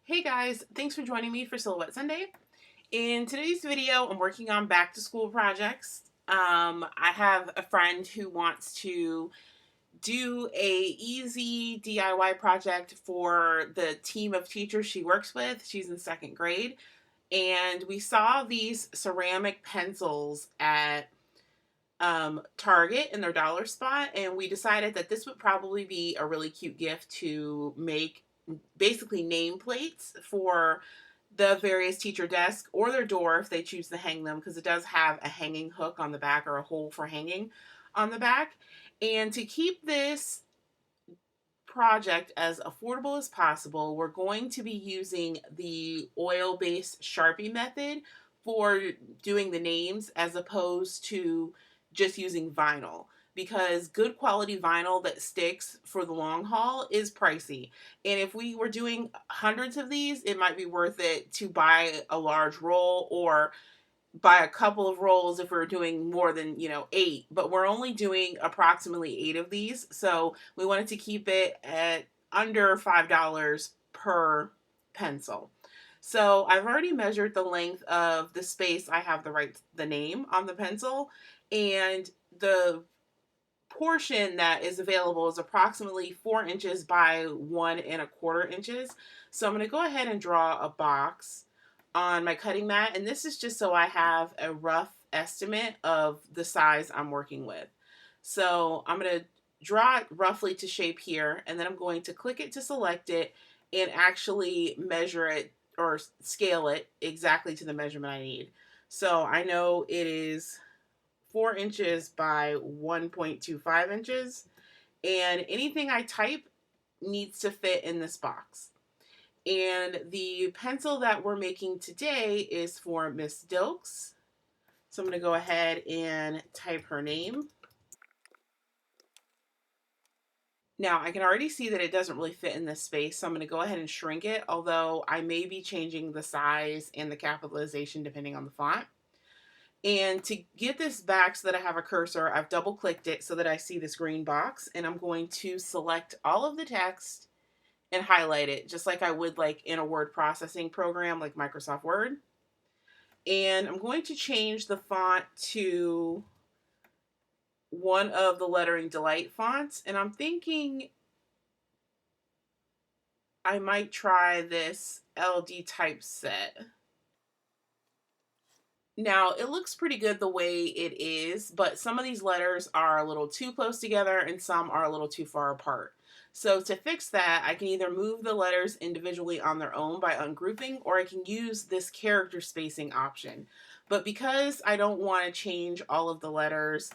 Hey guys, thanks for joining me for Silhouette Sunday. In today's video, I'm working on back to school projects. I have a friend who wants to do a easy DIY project for the team of teachers she works with. She's in second grade, and we saw these ceramic pencils at Target in their dollar spot, and we decided that this would probably be a really cute gift to make basically nameplates for the various teacher desks or their door if they choose to hang them, because it does have a hanging hook on the back or a hole for hanging on the back. And to keep this project as affordable as possible, we're going to be using the oil-based Sharpie method for doing the names as opposed to just using vinyl, because good quality vinyl that sticks for the long haul is pricey. And if we were doing hundreds of these, it might be worth it to buy a large roll or buy a couple of rolls if we're doing more than 8, but we're only doing approximately 8 of these, so we wanted to keep it at under $5 per pencil. So I've already measured the length of the space I have the name on the pencil, and the portion that is available is approximately 4 inches by 1¼ inches. So I'm going to go ahead and draw a box on my cutting mat, and this is just so I have a rough estimate of the size I'm working with. So I'm going to draw it roughly to shape here, and then I'm going to click it to select it and actually measure it or scale it exactly to the measurement I need. So I know it is 4 inches by 1.25 inches, and anything I type needs to fit in this box. And the pencil that we're making today is for Miss Dilks. So I'm going to go ahead and type her name. Now I can already see that it doesn't really fit in this space, so I'm going to go ahead and shrink it, although I may be changing the size and the capitalization depending on the font. And to get this back so that I have a cursor, I've double clicked it so that I see this green box, and I'm going to select all of the text and highlight it just like I would like in a word processing program like Microsoft Word. And I'm going to change the font to one of the Lettering Delight fonts, and I'm thinking I might try this LD Typeset. Now, it looks pretty good the way it is, but some of these letters are a little too close together and some are a little too far apart. So to fix that, I can either move the letters individually on their own by ungrouping, or I can use this character spacing option. But because I don't want to change all of the letters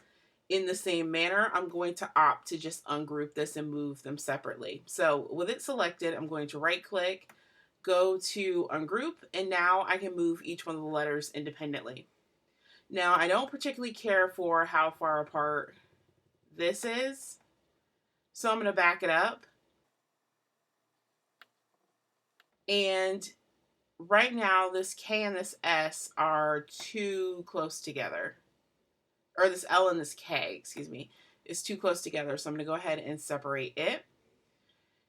in the same manner, I'm going to opt to just ungroup this and move them separately. So with it selected, I'm going to right click, go to ungroup, and now I can move each one of the letters independently. Now I don't particularly care for how far apart this is, so I'm going to back it up. And right now this K and this S are too close together, or this L and this K, excuse me, is too close together, so I'm going to go ahead and separate it.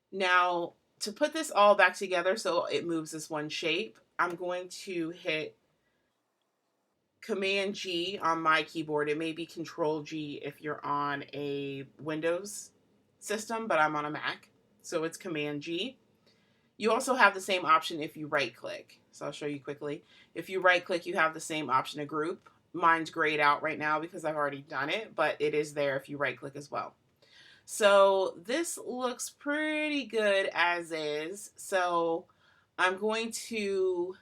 Now to put this all back together so it moves as one shape, I'm going to hit Command G on my keyboard. It may be Control G if you're on a Windows system, but I'm on a Mac, so it's Command G. You also have the same option if you right click. So I'll show you quickly. If you right click, you have the same option to group. Mine's grayed out right now because I've already done it, but it is there if you right click as well. So this looks pretty good as is. So I'm going to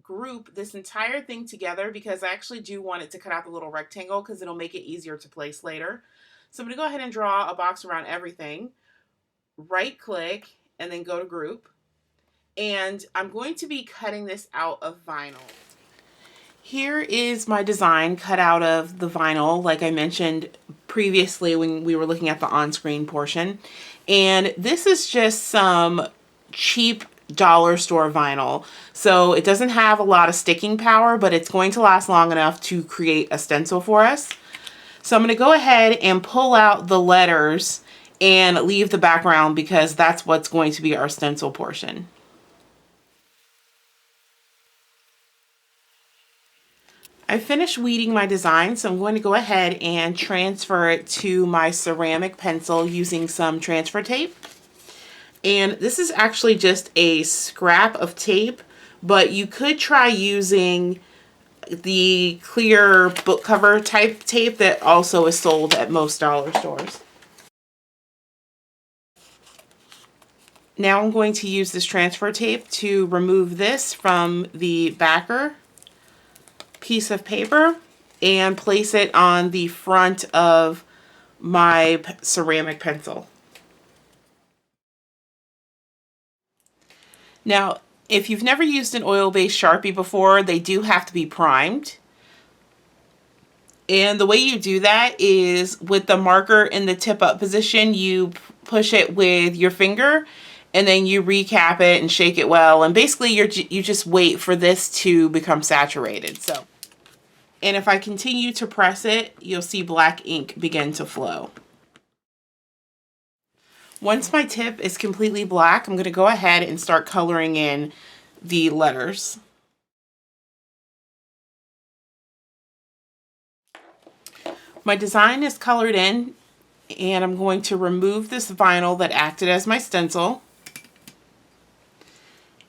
group this entire thing together because I actually do want it to cut out the little rectangle because it'll make it easier to place later. So I'm going to go ahead and draw a box around everything, right click, and then go to group. And I'm going to be cutting this out of vinyl. Here is my design cut out of the vinyl, like I mentioned previously when we were looking at the on-screen portion. And this is just some cheap dollar store vinyl. So it doesn't have a lot of sticking power, but it's going to last long enough to create a stencil for us. So I'm going to go ahead and pull out the letters and leave the background because that's what's going to be our stencil portion. I finished weeding my design, so I'm going to go ahead and transfer it to my ceramic pencil using some transfer tape. And this is actually just a scrap of tape, but you could try using the clear book cover type tape that also is sold at most dollar stores. Now I'm going to use this transfer tape to remove this from the backer piece of paper and place it on the front of my ceramic pencil. Now, if you've never used an oil-based Sharpie before, they do have to be primed. And the way you do that is with the marker in the tip up position, you push it with your finger and then you recap it and shake it well. And basically you just wait for this to become saturated. And if I continue to press it, you'll see black ink begin to flow. Once my tip is completely black, I'm going to go ahead and start coloring in the letters. My design is colored in, and I'm going to remove this vinyl that acted as my stencil.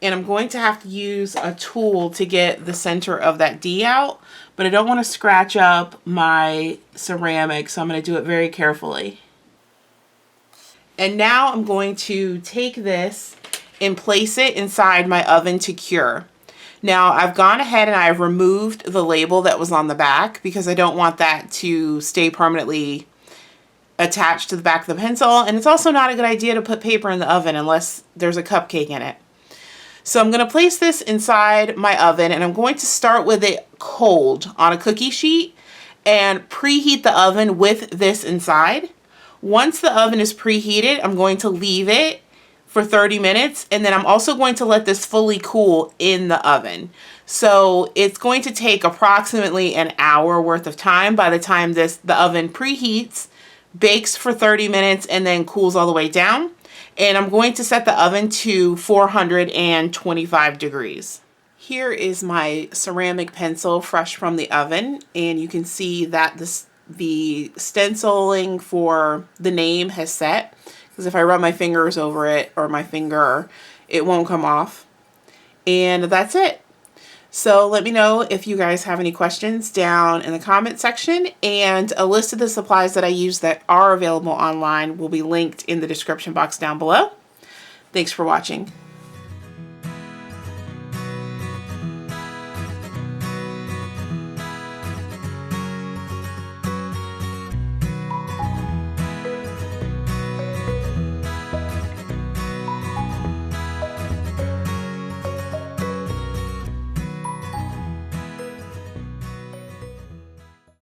And I'm going to have to use a tool to get the center of that D out, but I don't want to scratch up my ceramic, so I'm going to do it very carefully. And now I'm going to take this and place it inside my oven to cure. Now I've gone ahead and I've removed the label that was on the back because I don't want that to stay permanently attached to the back of the pencil. And it's also not a good idea to put paper in the oven unless there's a cupcake in it. So I'm going to place this inside my oven and I'm going to start with it cold on a cookie sheet and preheat the oven with this inside. Once the oven is preheated, I'm going to leave it for 30 minutes, and then I'm also going to let this fully cool in the oven. So it's going to take approximately an hour worth of time by the time the oven preheats, bakes for 30 minutes, and then cools all the way down. And I'm going to set the oven to 425 degrees. Here is my ceramic pencil fresh from the oven, and you can see that the stenciling for the name has set. Because if I run my fingers over it, or my finger, it won't come off. And that's it. So let me know if you guys have any questions down in the comment section. And a list of the supplies that I use that are available online will be linked in the description box down below. Thanks for watching.